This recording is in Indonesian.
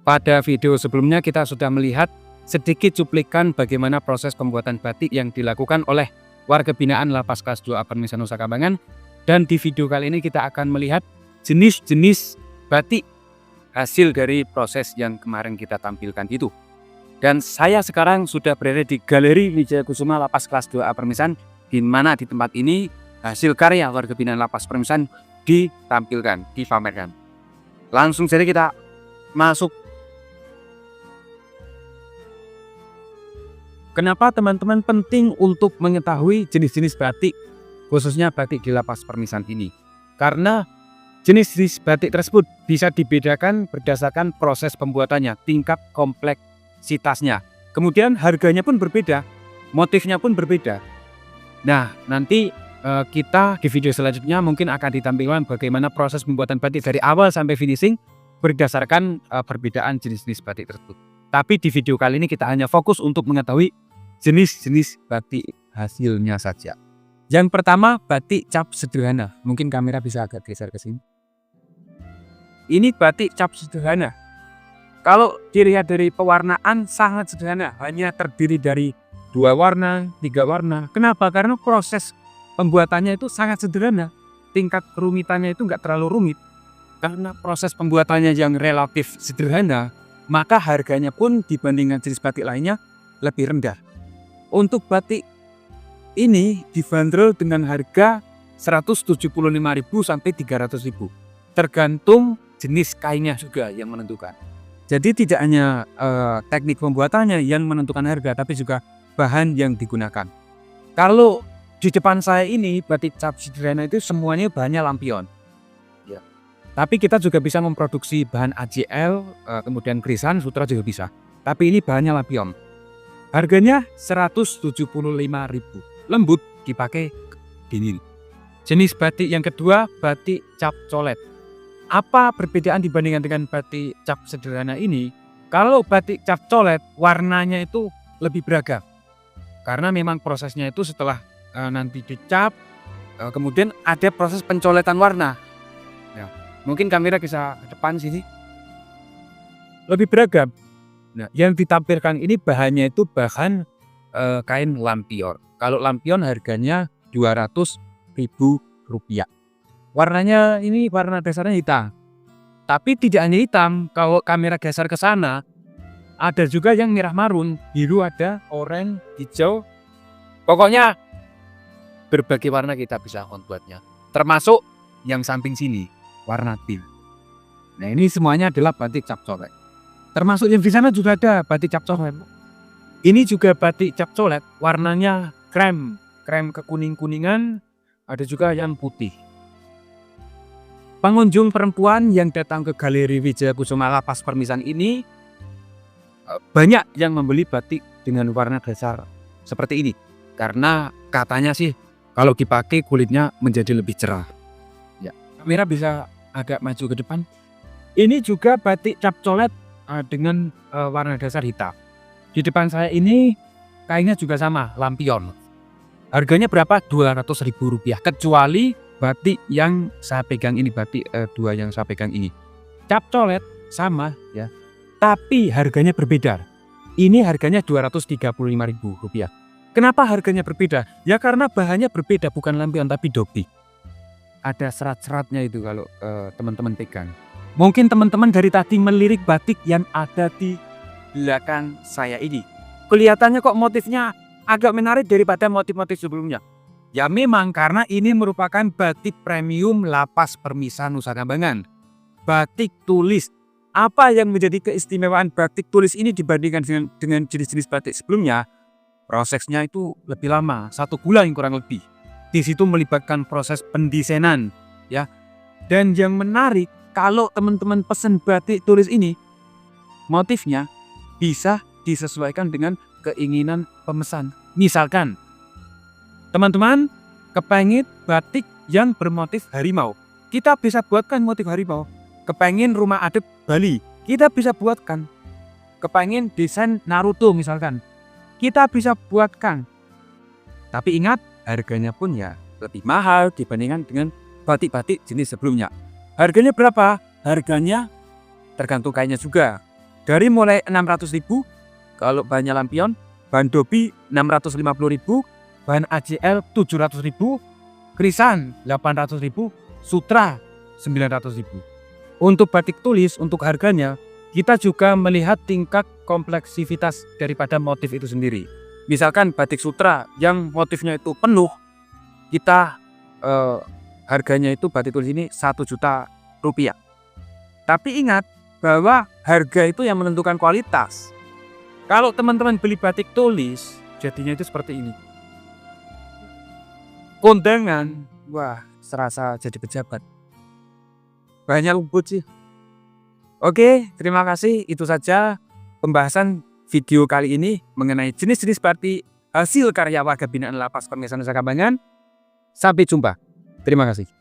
Pada video sebelumnya kita sudah melihat sedikit cuplikan bagaimana proses pembuatan batik yang dilakukan oleh warga binaan Lapas Kelas 2 Permisan Nusa Kambangan. Dan di video kali ini kita akan melihat jenis-jenis batik hasil dari proses yang kemarin kita tampilkan itu. Dan saya sekarang sudah berada di Galeri Wijaya Kusuma Lapas Kelas 2 Permisan, di mana di tempat ini hasil karya warga binaan Lapas Permisan ditampilkan, dipamerkan. Langsung saja kita masuk. Kenapa teman-teman penting untuk mengetahui jenis-jenis batik, khususnya batik di Lapas Permisan ini? Karena jenis-jenis batik tersebut bisa dibedakan berdasarkan proses pembuatannya, tingkat kompleksitasnya. Kemudian harganya pun berbeda, motifnya pun berbeda. Nah, nanti kita di video selanjutnya mungkin akan ditampilkan bagaimana proses pembuatan batik dari awal sampai finishing berdasarkan perbedaan jenis-jenis batik tersebut. Tapi di video kali ini kita hanya fokus untuk mengetahui jenis-jenis batik hasilnya saja. Yang pertama, batik cap sederhana. Mungkin kamera bisa agak geser ke sini. Ini batik cap sederhana. Kalau dilihat dari pewarnaan sangat sederhana, hanya terdiri dari 2 warna, 3 warna. Kenapa? Karena proses pembuatannya itu sangat sederhana. Tingkat kerumitannya itu nggak terlalu rumit. Karena proses pembuatannya yang relatif sederhana, maka harganya pun dibandingkan jenis batik lainnya lebih rendah. Untuk batik ini dibanderol dengan harga 175.000 sampai 300.000. Tergantung jenis kainnya juga yang menentukan. Jadi tidak hanya teknik pembuatannya yang menentukan harga, tapi juga bahan yang digunakan. Kalau di depan saya ini batik cap sederhana itu semuanya bahannya lampion. Ya. Tapi kita juga bisa memproduksi bahan AJL, kemudian krisan, sutra juga bisa. Tapi ini bahannya lampion. Harganya 175.000. Lembut, dipakai dingin. Jenis batik yang kedua, batik cap colet. Apa perbedaan dibandingkan dengan batik cap sederhana ini? Kalau batik cap colet, warnanya itu lebih beragam. Karena memang prosesnya itu setelah nanti dicap, kemudian ada proses pencoletan warna. Ya, mungkin kamera bisa ke depan sini. Lebih beragam. Nah, yang ditampilkan ini bahannya itu bahan kain lampion. Kalau lampion harganya Rp200.000. Warnanya ini warna dasarnya hitam. Tapi tidak hanya hitam, kalau kamera geser ke sana, ada juga yang merah marun, biru ada, oranye, hijau. Pokoknya berbagai warna kita bisa membuatnya. Termasuk yang samping sini, warna tim. Nah, ini semuanya adalah batik cap colet. Termasuk yang di sana juga ada batik cap colet. Ini juga batik cap colet, warnanya krem kekuning-kuningan, ada juga yang putih. Pengunjung perempuan yang datang ke Galeri Wijaya Kusuma Lapas Permisan ini banyak yang membeli batik dengan warna dasar seperti ini. Karena katanya sih kalau dipakai kulitnya menjadi lebih cerah. Ya, kamera bisa agak maju ke depan. Ini juga batik cap colet dengan warna dasar hitam. Di depan saya ini kainnya juga sama, lampion. Harganya berapa? Rp200.000. Kecuali batik yang saya pegang ini, batik 2 yang saya pegang ini. Cap colet sama ya, tapi harganya berbeda. Ini harganya Rp235.000. Kenapa harganya berbeda? Ya karena bahannya berbeda, bukan lampion tapi dopi. Ada serat-seratnya itu kalau teman-teman pegang. Mungkin teman-teman dari tadi melirik batik yang ada di belakang saya ini. Kelihatannya kok motifnya agak menarik daripada motif-motif sebelumnya. Ya memang karena ini merupakan batik premium Lapas Permisan Nusa Kambangan. Batik tulis. Apa yang menjadi keistimewaan batik tulis ini dibandingkan dengan jenis-jenis batik sebelumnya? Prosesnya itu lebih lama, 1 bulan kurang lebih. Di situ melibatkan proses pendesainan, ya. Dan yang menarik, kalau teman-teman pesen batik tulis ini, motifnya bisa disesuaikan dengan keinginan pemesan. Misalkan, teman-teman kepengen batik yang bermotif harimau, kita bisa buatkan motif harimau. Kepengen rumah adat Bali, kita bisa buatkan. Kepengen desain Naruto misalkan, kita bisa buatkan. Tapi ingat, harganya pun ya lebih mahal dibandingkan dengan batik-batik jenis sebelumnya. Harganya berapa? Harganya tergantung kainnya juga. Dari mulai 600.000 kalau bahannya lampion, bahan dobi 650.000, bahan AJL 700.000, krisan 800.000, sutra 900.000. Untuk batik tulis, untuk harganya, kita juga melihat tingkat kompleksitas daripada motif itu sendiri. Misalkan batik sutra yang motifnya itu penuh, kita harganya itu batik tulis ini 1 juta rupiah. Tapi ingat bahwa harga itu yang menentukan kualitas. Kalau teman-teman beli batik tulis, jadinya itu seperti ini. Kondangan, wah serasa jadi pejabat. Banyak lembut sih. Oke, terima kasih. Itu saja pembahasan video kali ini mengenai jenis-jenis batik hasil karya warga binaan Lapas Permisan Nusa Kambangan. Sampai jumpa. Terima kasih.